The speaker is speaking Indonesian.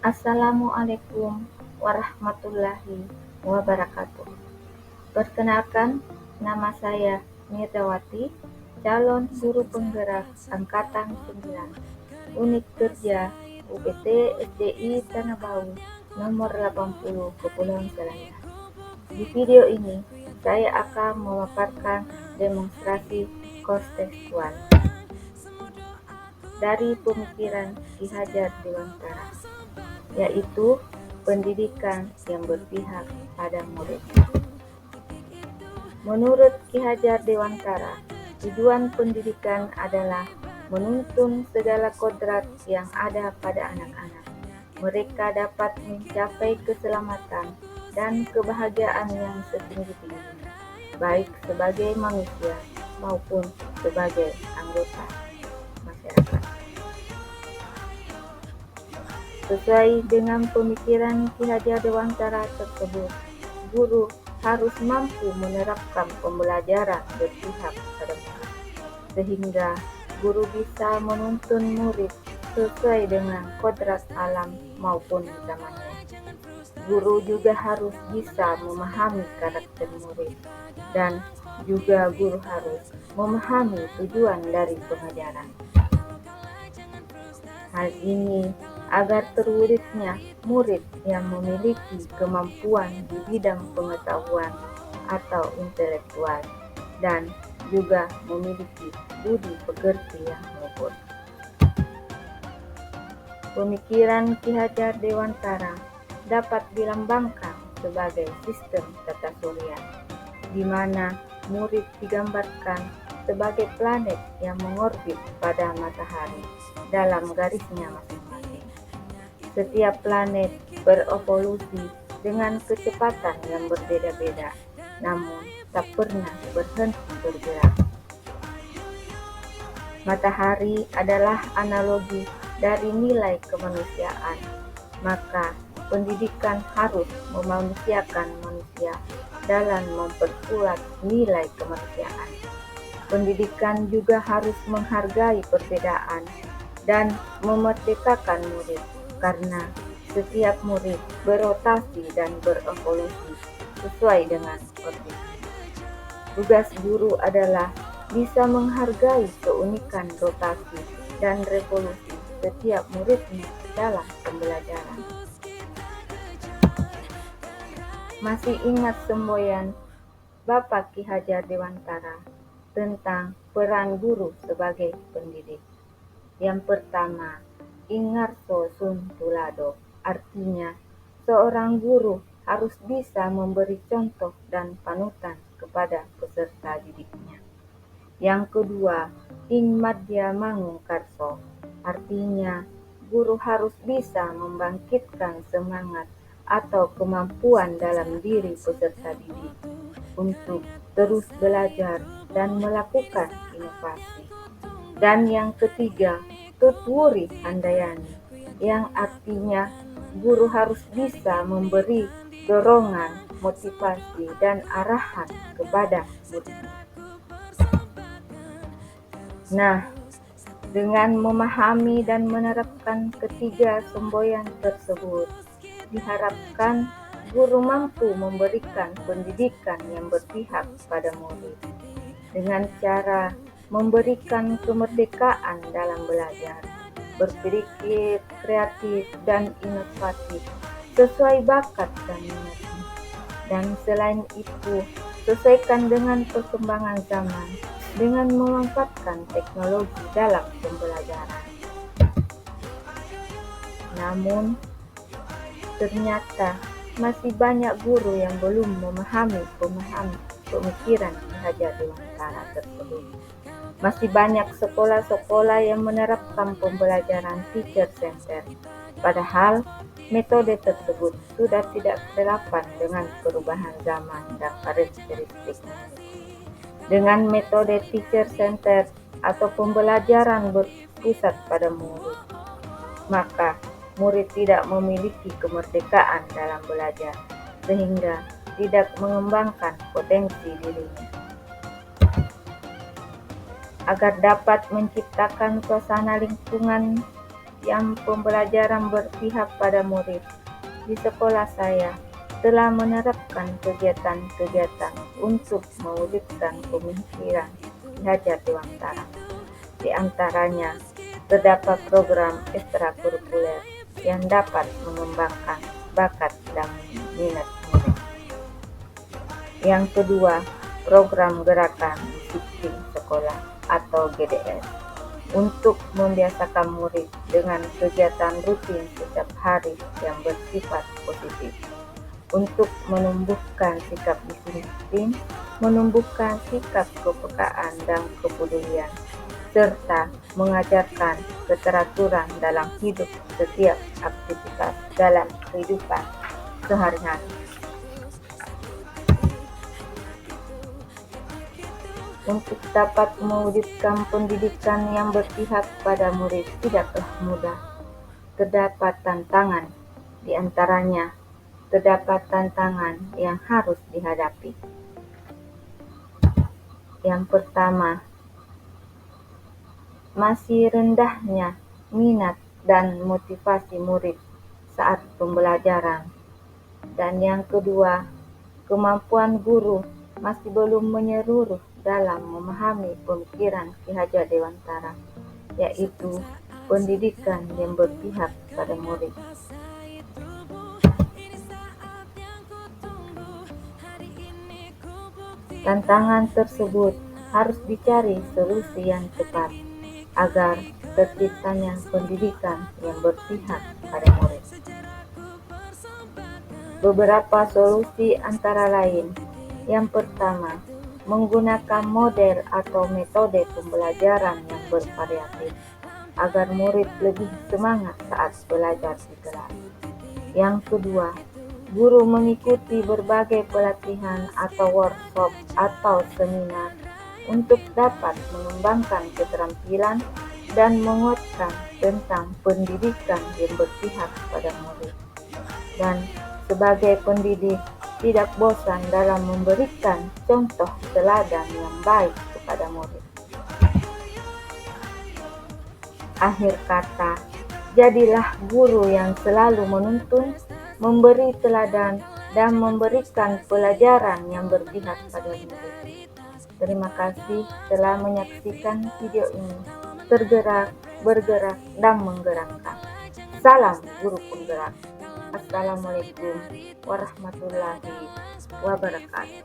Assalamualaikum warahmatullahi wabarakatuh. Perkenalkan, nama saya Mirdawati, calon guru penggerak Angkatan 9, Unit Kerja UPT SDI Tanah Bau, nomor 80, Kepulauan Selayar. Di video ini, saya akan memaparkan demonstrasi kontekstual dari pemikiran Ki Hajar Dewantara, yaitu pendidikan yang berpihak pada murid. Menurut Ki Hajar Dewantara, tujuan pendidikan adalah menuntun segala kodrat yang ada pada anak-anak. Mereka dapat mencapai keselamatan dan kebahagiaan yang setinggi-tingginya, baik sebagai manusia maupun sebagai anggota masyarakat. Sesuai dengan pemikiran Ki Hajar Dewantara tersebut, guru harus mampu menerapkan pembelajaran berpihak pada murid, sehingga guru bisa menuntun murid sesuai dengan kodrat alam maupun zamannya. Guru juga harus bisa memahami karakter murid, dan juga guru harus memahami tujuan dari pengajaran. Hal ini agar terwujudnya murid yang memiliki kemampuan di bidang pengetahuan atau intelektual dan juga memiliki budi pekerti yang luhur. Pemikiran Ki Hajar Dewantara dapat dilambangkan sebagai sistem tata surya, di mana murid digambarkan sebagai planet yang mengorbit pada matahari dalam garisnya masing-masing. Setiap planet berevolusi dengan kecepatan yang berbeda-beda, namun tak pernah berhenti bergerak. Matahari adalah analogi dari nilai kemanusiaan, maka pendidikan harus memanusiakan manusia dalam memperkuat nilai kemanusiaan. Pendidikan juga harus menghargai perbedaan dan memerdekakan murid, karena setiap murid berotasi dan berevolusi sesuai dengan orbit. Tugas guru adalah bisa menghargai keunikan rotasi dan revolusi setiap muridnya dalam pembelajaran. Masih ingat semboyan Bapak Ki Hajar Dewantara tentang peran guru sebagai pendidik? Yang pertama, Ingarso Sun Tulado, artinya seorang guru harus bisa memberi contoh dan panutan kepada peserta didiknya. Yang kedua, Ing Madya Mangun Karso, artinya guru harus bisa membangkitkan semangat atau kemampuan dalam diri peserta didik untuk terus belajar dan melakukan inovasi. Dan yang ketiga, Tutwuri Handayani, yang artinya guru harus bisa memberi dorongan, motivasi, dan arahan kepada muridnya. Nah, dengan memahami dan menerapkan ketiga semboyan tersebut, diharapkan guru mampu memberikan pendidikan yang berpihak pada murid dengan cara memberikan kemerdekaan dalam belajar, berpikir kreatif dan inovatif sesuai bakat dan minatnya. Dan selain itu, sesuaikan dengan perkembangan zaman dengan memanfaatkan teknologi dalam pembelajaran. Namun, ternyata masih banyak guru yang belum memahami pemikiran Ki Hajar Dewantara tersebut. Masih banyak sekolah-sekolah yang menerapkan pembelajaran teacher center, padahal metode tersebut sudah tidak relevan dengan perubahan zaman dan karakteristiknya. Dengan metode teacher center atau pembelajaran berpusat pada murid, maka murid tidak memiliki kemerdekaan dalam belajar, sehingga tidak mengembangkan potensi dirinya. Agar dapat menciptakan suasana lingkungan yang pembelajaran berpihak pada murid. Di sekolah saya telah menerapkan kegiatan-kegiatan untuk mewujudkan pemikiran Ki Hajar Dewantara. Di antaranya, terdapat program ekstrakurikuler yang dapat mengembangkan bakat dan minat murid. Yang kedua, program gerakan disiplin sekolah atau GDS untuk membiasakan murid dengan kegiatan rutin setiap hari yang bersifat positif untuk menumbuhkan sikap disiplin, menumbuhkan sikap kepekaan dan kepedulian, serta mengajarkan keteraturan dalam hidup setiap aktivitas dalam kehidupan sehari-hari. Untuk dapat mewujudkan pendidikan yang berpihak pada murid tidaklah mudah. Terdapat tantangan, di antaranya terdapat tantangan yang harus dihadapi. Yang pertama, masih rendahnya minat dan motivasi murid saat pembelajaran. Dan yang kedua, kemampuan guru masih belum menyeluruh dalam memahami pemikiran Ki Hajar Dewantara, yaitu pendidikan yang berpihak pada murid. Tantangan tersebut harus dicari solusi yang tepat agar terciptanya pendidikan yang berpihak pada murid. Beberapa solusi antara lain, yang pertama, menggunakan model atau metode pembelajaran yang bervariatif agar murid lebih semangat saat belajar di kelas. Yang kedua, guru mengikuti berbagai pelatihan atau workshop atau seminar untuk dapat mengembangkan keterampilan dan menguatkan tentang pendidikan yang berpihak pada murid. Dan sebagai pendidik, tidak bosan dalam memberikan contoh teladan yang baik kepada murid. Akhir kata, jadilah guru yang selalu menuntun, memberi teladan, dan memberikan pelajaran yang berpihak pada murid. Terima kasih telah menyaksikan video ini. Tergerak, bergerak, dan menggerakkan. Salam guru penggerak. Assalamualaikum warahmatullahi wabarakatuh.